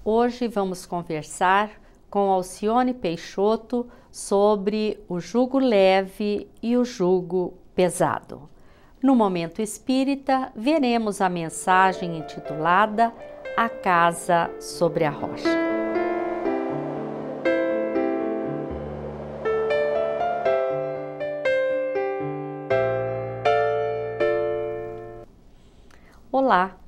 Hoje vamos conversar com Alcione Peixoto sobre o jugo leve e o jugo pesado. No Momento Espírita, veremos a mensagem intitulada A Casa sobre a Rocha. Olá!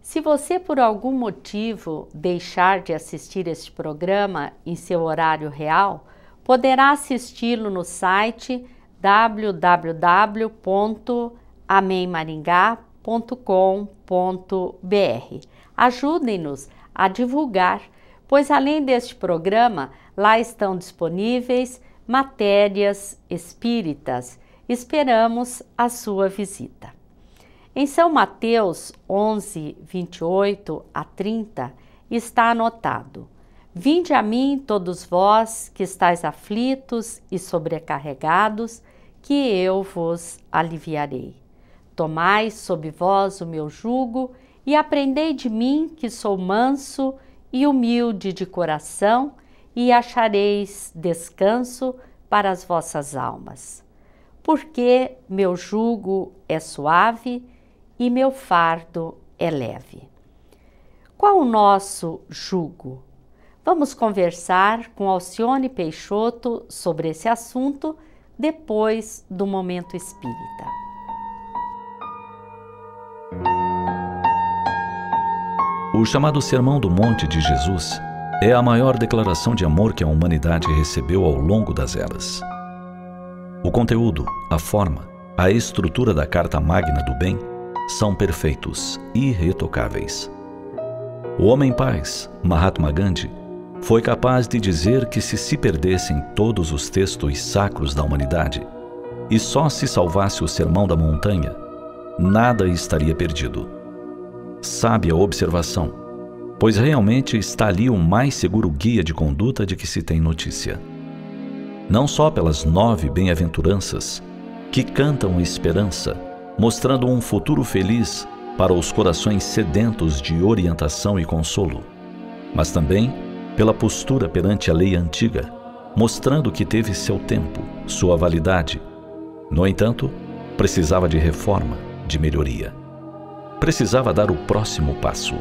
Se você por algum motivo deixar de assistir este programa em seu horário real, poderá assisti-lo no site www.amemmaringá.com.br. Ajudem-nos a divulgar, pois além deste programa, lá estão disponíveis matérias espíritas. Esperamos a sua visita. Em São Mateus 11, 28 a 30, está anotado: Vinde a mim, todos vós que estáis aflitos e sobrecarregados, que eu vos aliviarei. Tomai sobre vós o meu jugo e aprendei de mim, que sou manso e humilde de coração, e achareis descanso para as vossas almas. Porque meu jugo é suave e meu fardo é leve. Qual o nosso jugo? Vamos conversar com Alcione Peixoto sobre esse assunto depois do Momento Espírita. O chamado Sermão do Monte de Jesus é a maior declaração de amor que a humanidade recebeu ao longo das eras. O conteúdo, a forma, a estrutura da Carta Magna do Bem são perfeitos, irretocáveis. O homem-paz, Mahatma Gandhi, foi capaz de dizer que se perdessem todos os textos sacros da humanidade e só se salvasse o Sermão da Montanha, nada estaria perdido. Sábia observação, pois realmente está ali o mais seguro guia de conduta de que se tem notícia. Não só pelas 9 bem-aventuranças que cantam esperança, mostrando um futuro feliz para os corações sedentos de orientação e consolo, mas também pela postura perante a lei antiga, mostrando que teve seu tempo, sua validade. No entanto, precisava de reforma, de melhoria. Precisava dar o próximo passo.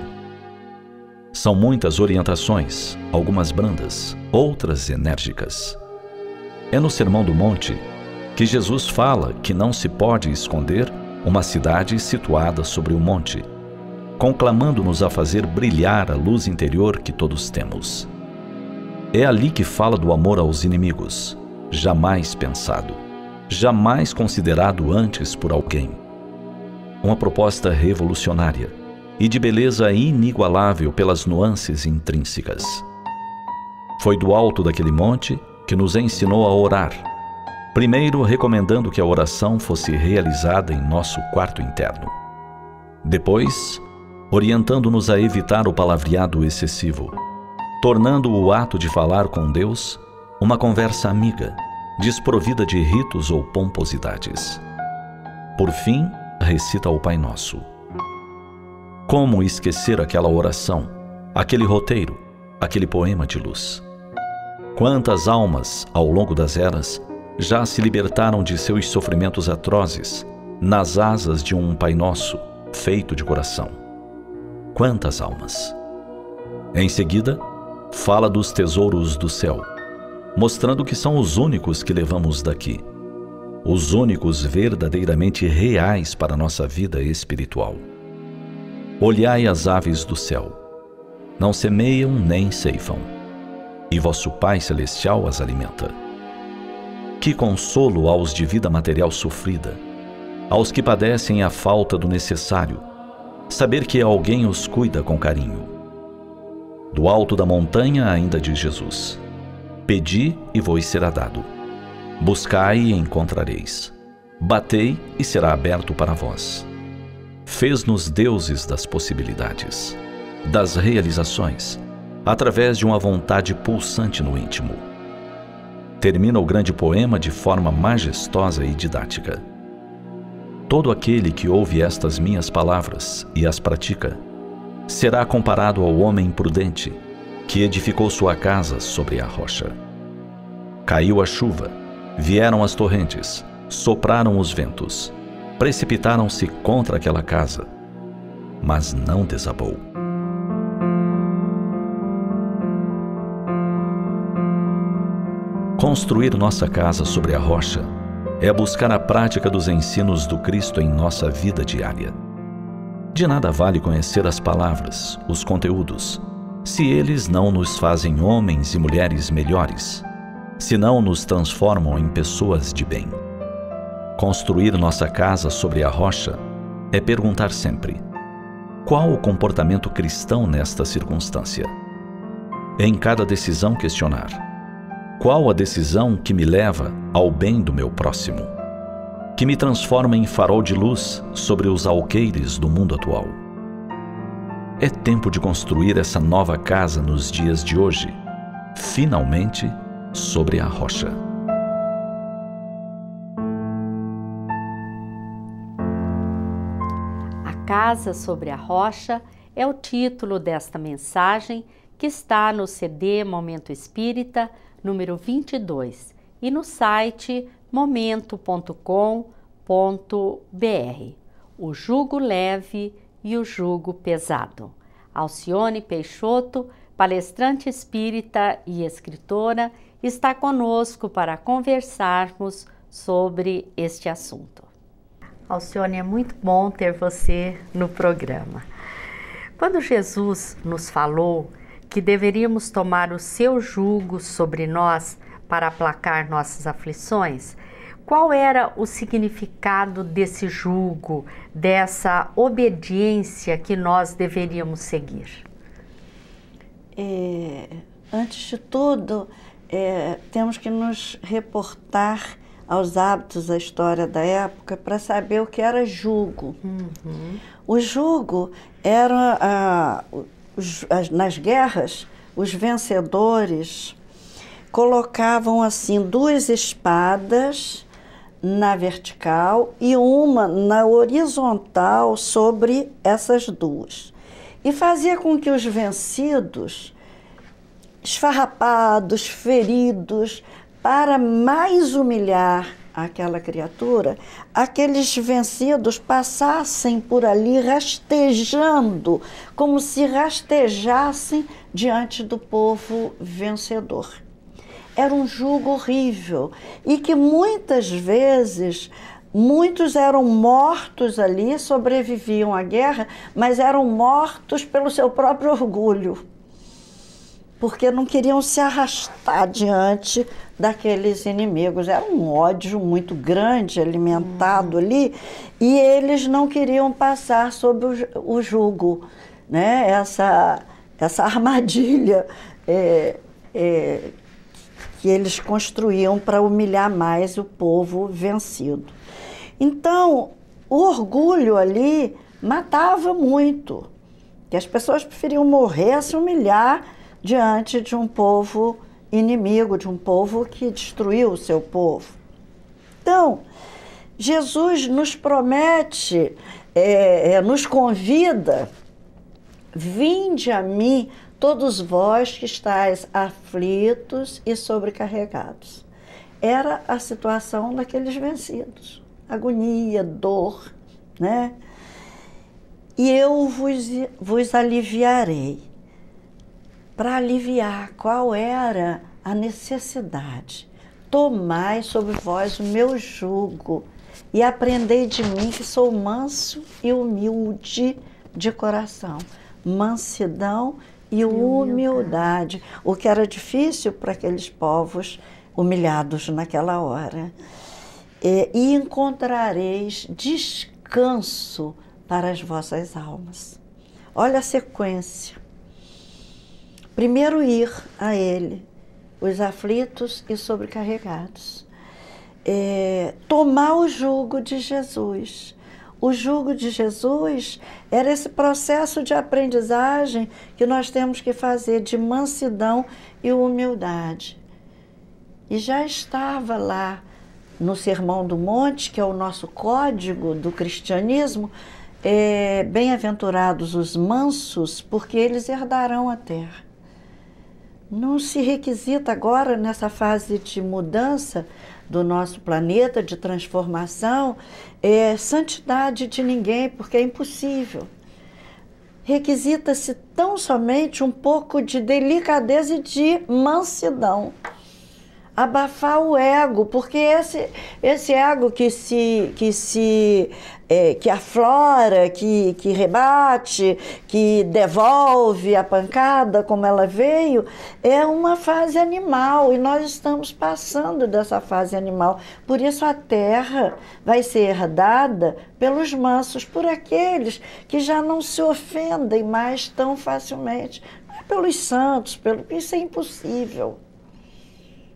São muitas orientações, algumas brandas, outras enérgicas. É no Sermão do Monte que Jesus fala que não se pode esconder uma cidade situada sobre o monte, conclamando-nos a fazer brilhar a luz interior que todos temos. É ali que fala do amor aos inimigos, jamais pensado, jamais considerado antes por alguém. Uma proposta revolucionária e de beleza inigualável pelas nuances intrínsecas. Foi do alto daquele monte que nos ensinou a orar, primeiro recomendando que a oração fosse realizada em nosso quarto interno. Depois, orientando-nos a evitar o palavreado excessivo, tornando o ato de falar com Deus uma conversa amiga, desprovida de ritos ou pomposidades. Por fim, recita o Pai Nosso. Como esquecer aquela oração, aquele roteiro, aquele poema de luz? Quantas almas, ao longo das eras, já se libertaram de seus sofrimentos atrozes nas asas de um Pai Nosso feito de coração? Quantas almas? Em seguida, fala dos tesouros do céu, mostrando que são os únicos que levamos daqui, os únicos verdadeiramente reais para a nossa vida espiritual. Olhai as aves do céu, não semeiam nem ceifam, e vosso Pai Celestial as alimenta. Que consolo aos de vida material sofrida, aos que padecem a falta do necessário, saber que alguém os cuida com carinho. Do alto da montanha ainda diz Jesus: Pedi e vos será dado. Buscai e encontrareis. Batei e será aberto para vós. Fez-nos deuses das possibilidades, das realizações, através de uma vontade pulsante no íntimo. Termina o grande poema de forma majestosa e didática. Todo aquele que ouve estas minhas palavras e as pratica, será comparado ao homem prudente que edificou sua casa sobre a rocha. Caiu a chuva, vieram as torrentes, sopraram os ventos, precipitaram-se contra aquela casa, mas não desabou. Construir nossa casa sobre a rocha é buscar a prática dos ensinos do Cristo em nossa vida diária. De nada vale conhecer as palavras, os conteúdos, se eles não nos fazem homens e mulheres melhores, se não nos transformam em pessoas de bem. Construir nossa casa sobre a rocha é perguntar sempre: qual o comportamento cristão nesta circunstância? Em cada decisão questionar: qual a decisão que me leva ao bem do meu próximo? Que me transforma em farol de luz sobre os alqueires do mundo atual? É tempo de construir essa nova casa nos dias de hoje, finalmente sobre a rocha. A Casa sobre a Rocha é o título desta mensagem que está no CD Momento Espírita, número 22, e no site momento.com.br. O jugo leve e o jugo pesado. Alcione Peixoto, palestrante espírita e escritora, está conosco para conversarmos sobre este assunto. Alcione, é muito bom ter você no programa. Quando Jesus nos falou que deveríamos tomar o seu jugo sobre nós para aplacar nossas aflições, qual era o significado desse jugo, dessa obediência que nós deveríamos seguir? Antes de tudo, temos que nos reportar aos hábitos da história da época para saber o que era jugo. Uhum. O jugo era, nas guerras, os vencedores colocavam assim 2 espadas na vertical e uma na horizontal sobre essas 2. E fazia com que os vencidos, esfarrapados, feridos, para mais humilhar aquela criatura, aqueles vencidos passassem por ali rastejando, como se rastejassem diante do povo vencedor. Era um jugo horrível e que muitas vezes muitos eram mortos ali, sobreviviam à guerra, mas eram mortos pelo seu próprio orgulho, porque não queriam se arrastar diante daqueles inimigos. Era um ódio muito grande, alimentado ali, e eles não queriam passar sob o jugo, né? Essa armadilha que eles construíam para humilhar mais o povo vencido. Então, o orgulho ali matava muito, que as pessoas preferiam morrer a se humilhar diante de um povo inimigo, de um povo que destruiu o seu povo. Então, Jesus nos promete, nos convida: vinde a mim todos vós que estáis aflitos e sobrecarregados. Era a situação daqueles vencidos. Agonia, dor, né? E eu vos aliviarei. Para aliviar, qual era a necessidade? Tomai sobre vós o meu jugo e aprendei de mim, que sou manso e humilde de coração. Mansidão e humildade, o que era difícil para aqueles povos humilhados naquela hora. E encontrareis descanso para as vossas almas. Olha a sequência. Primeiro ir a Ele, os aflitos e sobrecarregados. Tomar o jugo de Jesus. O jugo de Jesus era esse processo de aprendizagem que nós temos que fazer de mansidão e humildade. E já estava lá no Sermão do Monte, que é o nosso código do cristianismo, bem-aventurados os mansos, porque eles herdarão a terra. Não se requisita agora, nessa fase de mudança do nosso planeta, de transformação, santidade de ninguém, porque é impossível. Requisita-se tão somente um pouco de delicadeza e de mansidão. Abafar o ego, porque esse ego que aflora, que rebate, que devolve a pancada como ela veio, é uma fase animal, e nós estamos passando dessa fase animal. Por isso a terra vai ser herdada pelos mansos, por aqueles que já não se ofendem mais tão facilmente. Não é pelos santos, isso é impossível.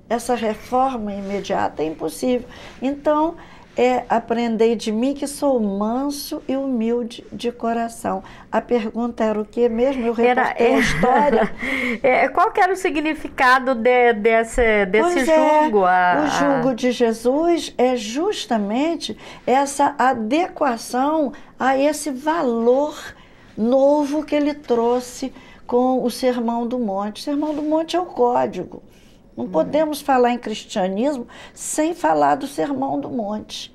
Essa reforma imediata é impossível. Então, aprendei de mim que sou manso e humilde de coração. A pergunta era o quê mesmo? Eu reportei a história. Qual que era o significado desse jugo? O jugo de Jesus é justamente essa adequação a esse valor novo que ele trouxe com o Sermão do Monte. O Sermão do Monte é o código. Não podemos falar em cristianismo sem falar do Sermão do Monte.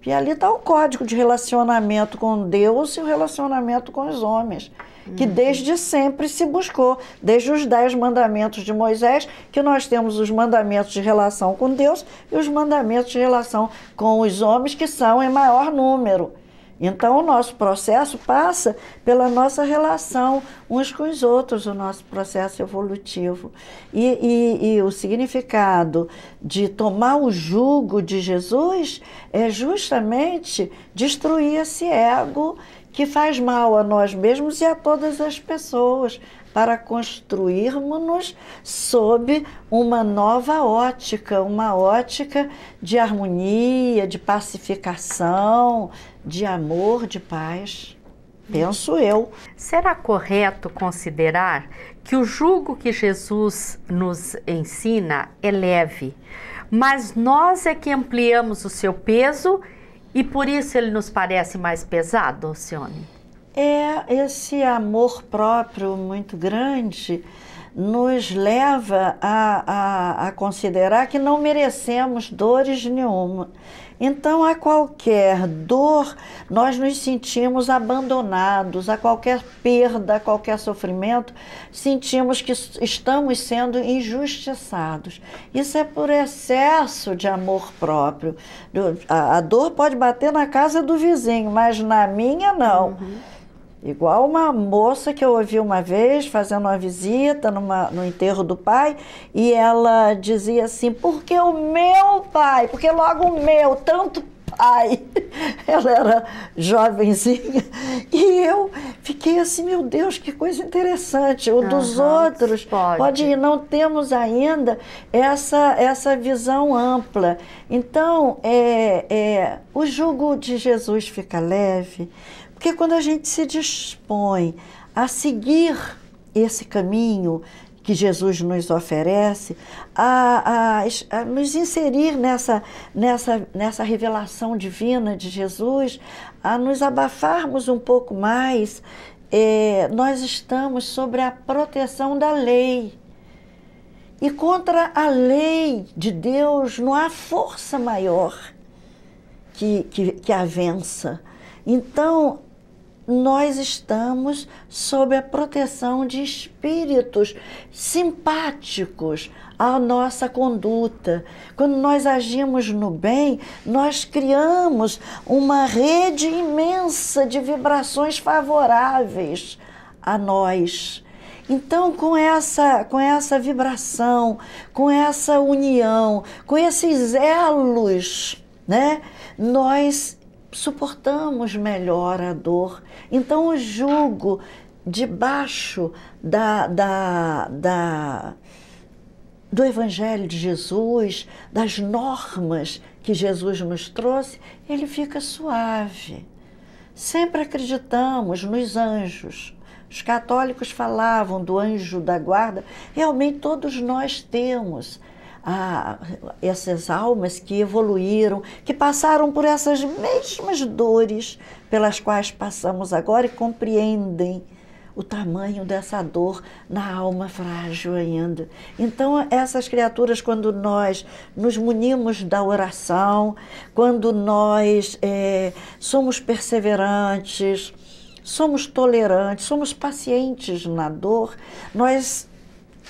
E ali está o código de relacionamento com Deus e o relacionamento com os homens, que desde sempre se buscou, desde os 10 mandamentos de Moisés, que nós temos os mandamentos de relação com Deus e os mandamentos de relação com os homens, que são em maior número. Então, o nosso processo passa pela nossa relação uns com os outros, o nosso processo evolutivo. E o significado de tomar o jugo de Jesus é justamente destruir esse ego que faz mal a nós mesmos e a todas as pessoas, para construirmos-nos sob uma nova ótica, uma ótica de harmonia, de pacificação, de amor, de paz. Penso eu. Será correto considerar que o jugo que Jesus nos ensina é leve, mas nós é que ampliamos o seu peso e por isso ele nos parece mais pesado, Alcione? Esse amor próprio muito grande nos leva a considerar que não merecemos dores nenhuma. Então, a qualquer dor, nós nos sentimos abandonados, a qualquer perda, a qualquer sofrimento, sentimos que estamos sendo injustiçados. Isso é por excesso de amor próprio. A dor pode bater na casa do vizinho, mas na minha não. Igual uma moça que eu ouvi uma vez fazendo uma visita no enterro do pai, e ela dizia assim: porque o meu pai, porque logo o meu, tanto pai. Ela era jovenzinha, e eu fiquei assim, meu Deus, que coisa interessante. O dos outros pode ir, não temos ainda essa visão ampla. Então, o jugo de Jesus fica leve, porque quando a gente se dispõe a seguir esse caminho que Jesus nos oferece, a nos inserir nessa revelação divina de Jesus, a nos abafarmos um pouco mais, nós estamos sobre a proteção da lei. E contra a lei de Deus não há força maior que a vença. Então, nós estamos sob a proteção de espíritos simpáticos à nossa conduta. Quando nós agimos no bem, nós criamos uma rede imensa de vibrações favoráveis a nós. Então, com essa vibração, com essa união, com esses elos, né, nós suportamos melhor a dor. Então, o jugo debaixo do Evangelho de Jesus, das normas que Jesus nos trouxe, ele fica suave. Sempre acreditamos nos anjos. Os católicos falavam do anjo da guarda. Realmente todos nós temos essas almas que evoluíram, que passaram por essas mesmas dores pelas quais passamos agora e compreendem o tamanho dessa dor na alma frágil ainda. Então, essas criaturas, quando nós nos munimos da oração, quando nós somos perseverantes, somos tolerantes, somos pacientes na dor, nós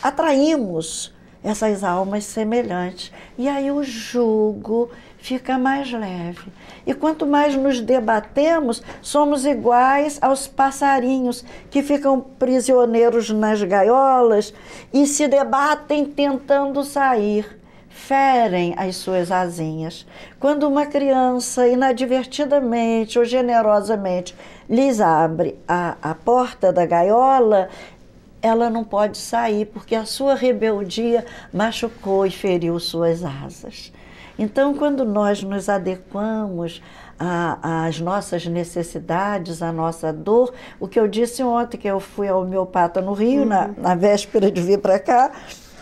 atraímos essas almas semelhantes. E aí o jugo fica mais leve. E quanto mais nos debatemos, somos iguais aos passarinhos que ficam prisioneiros nas gaiolas e se debatem tentando sair. Ferem as suas asinhas. Quando uma criança inadvertidamente ou generosamente lhes abre a porta da gaiola, ela não pode sair porque a sua rebeldia machucou e feriu suas asas. Então, quando nós nos adequamos às nossas necessidades, à nossa dor, o que eu disse ontem, que eu fui ao homeopata no Rio, na véspera de vir para cá,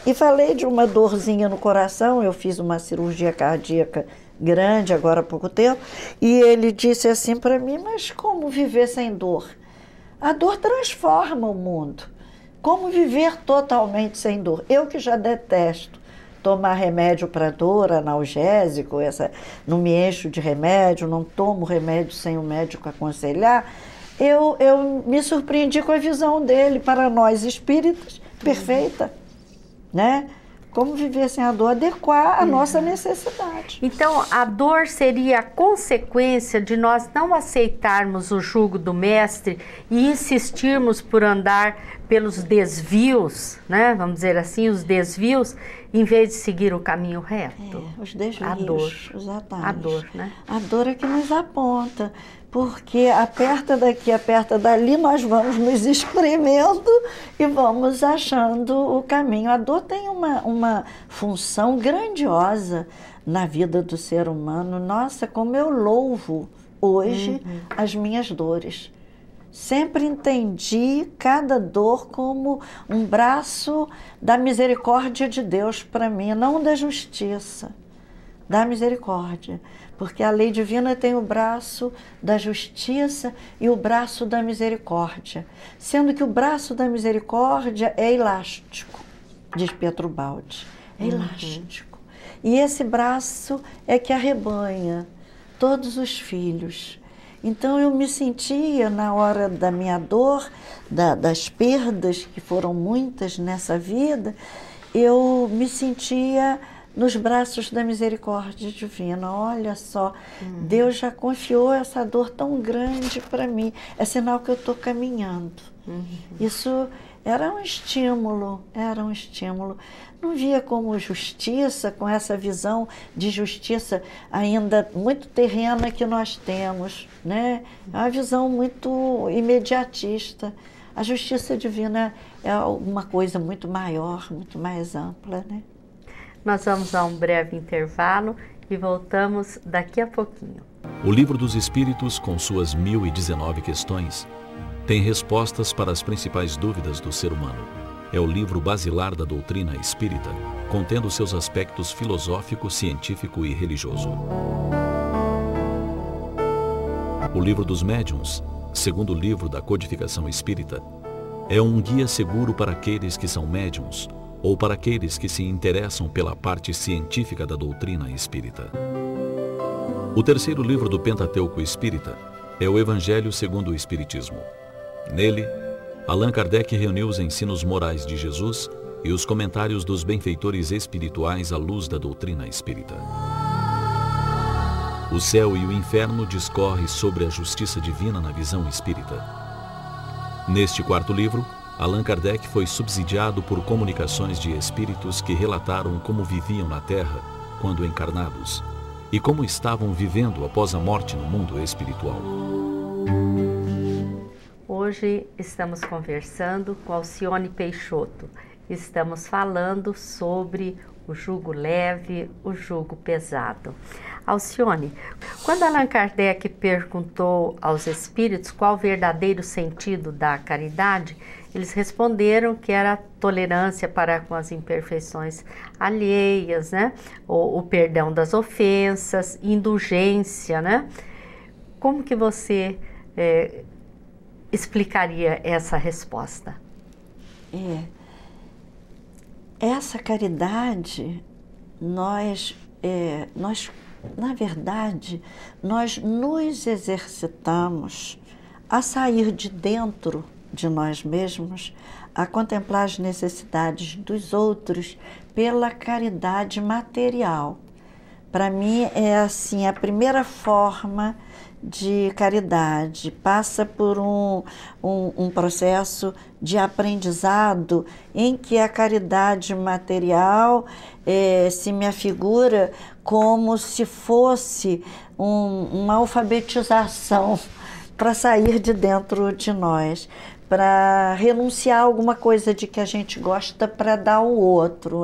e falei de uma dorzinha no coração. Eu fiz uma cirurgia cardíaca grande agora há pouco tempo, e ele disse assim para mim: mas como viver sem dor? A dor transforma o mundo. Como viver totalmente sem dor? Eu que já detesto tomar remédio para dor, analgésico, não me encho de remédio, não tomo remédio sem o médico aconselhar, eu me surpreendi com a visão dele, para nós espíritas, perfeita, né? Como viver sem a dor, adequar a nossa necessidade. Então, a dor seria a consequência de nós não aceitarmos o jugo do mestre e insistirmos por andar pelos desvios, né? Vamos dizer assim, os desvios, em vez de seguir o caminho reto. Os desvios, a dor, os atalhos. A dor, né? A dor é que nos aponta, porque aperta daqui, aperta dali, nós vamos nos espremendo e vamos achando o caminho. A dor tem uma função grandiosa na vida do ser humano. Nossa, como eu louvo hoje as minhas dores. Sempre entendi cada dor como um braço da misericórdia de Deus para mim, não da justiça, da misericórdia. Porque a lei divina tem o braço da justiça e o braço da misericórdia. Sendo que o braço da misericórdia é elástico, diz Pietro Baldi, é elástico. E esse braço é que arrebanha todos os filhos. Então eu me sentia, na hora da minha dor, das perdas, que foram muitas nessa vida, eu me sentia nos braços da misericórdia divina. Olha só, Deus já confiou essa dor tão grande para mim. É sinal que eu estou caminhando. Isso era um estímulo, Não via como justiça, com essa visão de justiça ainda muito terrena que nós temos, né? É uma visão muito imediatista. A justiça divina é uma coisa muito maior, muito mais ampla, né? Nós vamos a um breve intervalo e voltamos daqui a pouquinho. O Livro dos Espíritos, com suas 1019 questões, tem respostas para as principais dúvidas do ser humano. É o livro basilar da doutrina espírita, contendo seus aspectos filosófico, científico e religioso. O Livro dos Médiuns, segundo livro da codificação espírita, é um guia seguro para aqueles que são médiuns ou para aqueles que se interessam pela parte científica da doutrina espírita. O terceiro livro do Pentateuco espírita é o Evangelho segundo o Espiritismo. Nele, Allan Kardec reuniu os ensinos morais de Jesus e os comentários dos benfeitores espirituais à luz da doutrina espírita. O céu e o inferno discorre sobre a justiça divina na visão espírita. Neste quarto livro, Allan Kardec foi subsidiado por comunicações de espíritos que relataram como viviam na Terra quando encarnados e como estavam vivendo após a morte no mundo espiritual. Hoje estamos conversando com Alcione Peixoto. Estamos falando sobre o jugo leve, o jugo pesado. Alcione, quando Allan Kardec perguntou aos espíritos qual o verdadeiro sentido da caridade, eles responderam que era a tolerância para com as imperfeições alheias, né? O perdão das ofensas, indulgência, né? Como que você explicaria essa resposta? Essa caridade, nós, na verdade, nós nos exercitamos a sair de dentro de nós mesmos, a contemplar as necessidades dos outros pela caridade material. Para mim, é assim, a primeira forma de caridade, passa por um processo de aprendizado em que a caridade material se me afigura como se fosse uma alfabetização para sair de dentro de nós, para renunciar a alguma coisa de que a gente gosta para dar ao outro.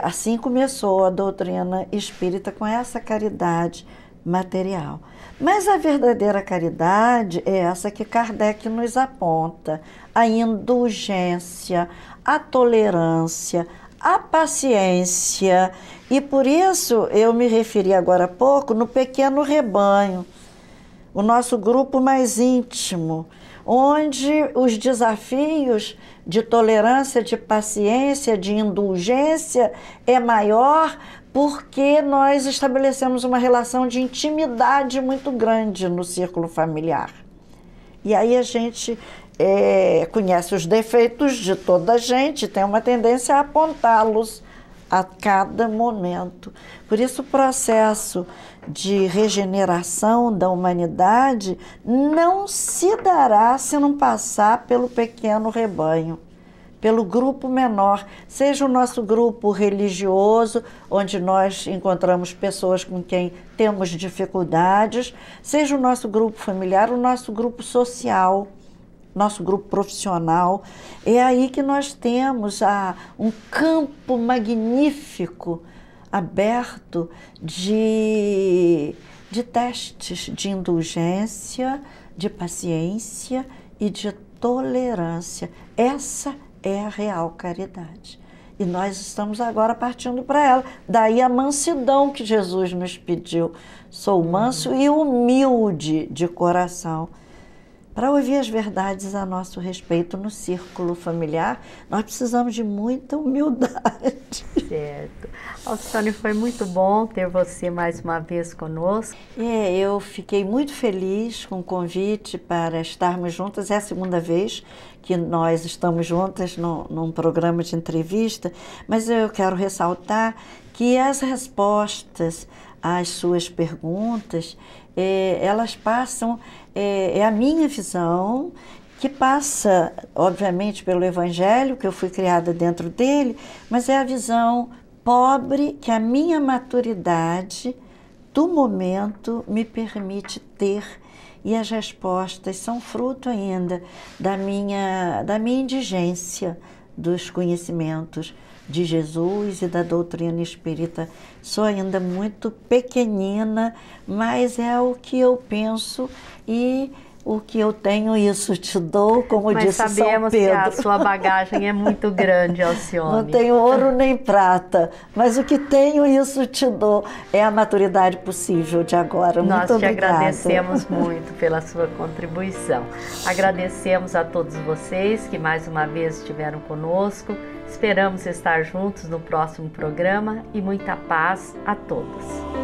Assim começou a doutrina espírita, com essa caridade material. Mas a verdadeira caridade é essa que Kardec nos aponta: a indulgência, a tolerância, a paciência. E por isso eu me referi agora há pouco no pequeno rebanho, o nosso grupo mais íntimo, onde os desafios de tolerância, de paciência, de indulgência é maior, porque nós estabelecemos uma relação de intimidade muito grande no círculo familiar. E aí a gente conhece os defeitos de toda a gente, tem uma tendência a apontá-los a cada momento. Por isso o processo de regeneração da humanidade não se dará se não passar pelo pequeno rebanho, pelo grupo menor, seja o nosso grupo religioso, onde nós encontramos pessoas com quem temos dificuldades, seja o nosso grupo familiar, o nosso grupo social, nosso grupo profissional. É aí que nós temos um campo magnífico aberto de testes de indulgência, de paciência e de tolerância. Essa é a real caridade. E nós estamos agora partindo para ela. Daí a mansidão que Jesus nos pediu. Sou manso e humilde de coração. Para ouvir as verdades a nosso respeito no círculo familiar, nós precisamos de muita humildade. Certo. Alcione, foi muito bom ter você mais uma vez conosco. Eu fiquei muito feliz com o convite para estarmos juntas. É a segunda vez que nós estamos juntas num programa de entrevista, mas eu quero ressaltar que as respostas às suas perguntas, elas passam, é a minha visão, que passa, obviamente, pelo Evangelho, que eu fui criada dentro dele, mas é a visão pobre que a minha maturidade do momento me permite ter, e as respostas são fruto ainda da minha indigência dos conhecimentos de Jesus e da doutrina espírita. Sou ainda muito pequenina, mas é o que eu penso e o que eu tenho, isso te dou, como disse São Pedro. Mas sabemos que a sua bagagem é muito grande, Alcione. Não tenho ouro nem prata, mas o que tenho, isso te dou. É a maturidade possível de agora. Muito obrigada. Nós te agradecemos muito pela sua contribuição. Agradecemos a todos vocês que mais uma vez estiveram conosco. Esperamos estar juntos no próximo programa e muita paz a todos.